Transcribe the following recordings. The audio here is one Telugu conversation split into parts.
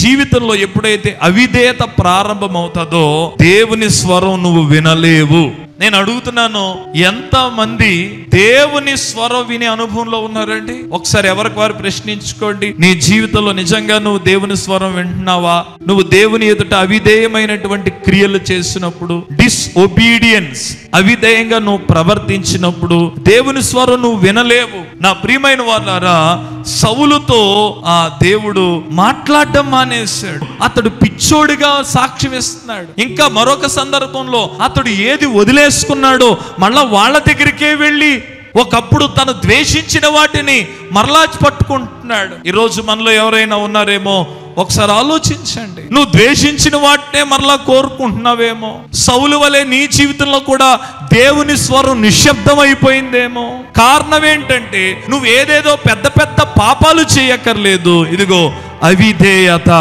జీవితంలో ఎప్పుడైతే అవిధేయత ప్రారంభమవుతుందో దేవుని స్వరం నువ్వు వినలేవు. నేను అడుగుతున్నాను, ఎంతమంది దేవుని స్వరం వినే అనుభవంలో ఉన్నారండి? ఒకసారి ఎవరికి వారు ప్రశ్నించుకోండి. నీ జీవితంలో నిజంగా నువ్వు దేవుని స్వరం వింటున్నావా? నువ్వు దేవుని ఎదుట అవిధేయమైనటువంటి క్రియలు చేసినప్పుడు, డిస్ఒబీడియన్స్, అవిధేయంగా నువ్వు ప్రవర్తించినప్పుడు దేవుని స్వరం నువ్వు వినలేవు. నా ప్రియమైన వాళ్ళారా, సౌలుతో ఆ దేవుడు మాట్లాడడం మానేశాడు. అతడు పిచ్చోడిగా సాక్ష్యం ఇస్తున్నాడు. ఇంకా మరొక సందర్భంలో అతడు ఏది వదిలేసుకున్నాడో మళ్ళా వాళ్ళ దగ్గరికే వెళ్ళి ఒకప్పుడు తను ద్వేషించిన వాటిని మరలా పట్టుకుంటున్నాడు. ఈరోజు మనలో ఎవరైనా ఉన్నారేమో, ఒకసారి ఆలోచించండి. నువ్వు ద్వేషించిన వాటినే మరలా కోరుకుంటున్నావేమో. సౌలు వలె నీ జీవితంలో కూడా దేవుని స్వరం నిశ్శబ్దం అయిపోయిందేమో. కారణం ఏంటంటే నువ్వు ఏదేదో పెద్ద పెద్ద పాపాలు చేయక్కర్లేదు. ఇదిగో అవిధేయత.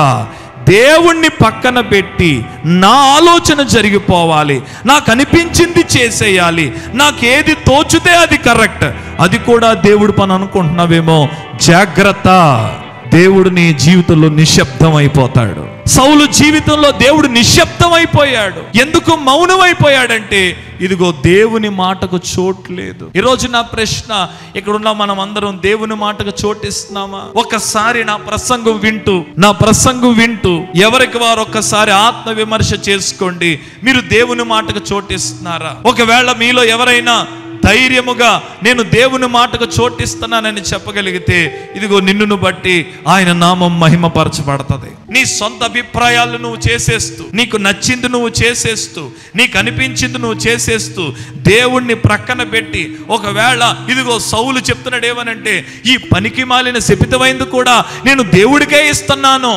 దేవుణ్ణి పక్కన పెట్టి నా ఆలోచన జరిగిపోవాలి, నాకు అనిపించింది చేసేయాలి, నాకేది తోచుతే అది కరెక్ట్, అది కూడా దేవుడు పని అనుకుంటున్నావేమో. జాగ్రత్త, దేవుడు నీ జీవితంలో నిశ్శబ్దం అయిపోతాడు. సౌలు జీవితంలో దేవుడు నిశ్శబ్దం అయిపోయాడు. ఎందుకు మౌనం అయిపోయాడంటే ఇదిగో దేవుని మాటకు చోట్లేదు. ఈరోజు నా ప్రశ్న, ఇక్కడున్న మనం అందరం దేవుని మాటకు చోటిస్తున్నామా? ఒక్కసారి నా ప్రసంగం వింటూ ఎవరికి వారు ఒక్కసారి ఆత్మ విమర్శ చేసుకోండి. మీరు దేవుని మాటకు చోటిస్తున్నారా? ఒకవేళ మీలో ఎవరైనా ధైర్యముగా నేను దేవుని మాటకు చోటిస్తున్నానని చెప్పగలిగితే ఇదిగో నిన్నును బట్టి ఆయన నామం మహిమపరచబడుతుంది. నీ సొంత అభిప్రాయాలు నువ్వు చేసేస్తూ, నీకు నచ్చింది నువ్వు చేసేస్తూ, నీకు అనిపించింది నువ్వు చేసేస్తూ దేవుణ్ణి ప్రక్కన పెట్టి, ఒకవేళ ఇదిగో సౌలు చెప్తున్నాడు ఏమనంటే, ఈ పనికి మాలిన శపితమైంది కూడా నేను దేవుడికే ఇస్తున్నాను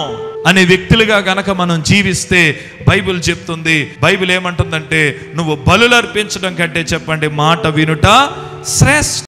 అనే వ్యక్తులుగా గనక మనం జీవిస్తే బైబిల్ చెప్తుంది. బైబిల్ ఏమంటుందంటే, నువ్వు బలులు అర్పించడం కంటే చెప్పండి మాట వినుట శ్రేష్ఠ.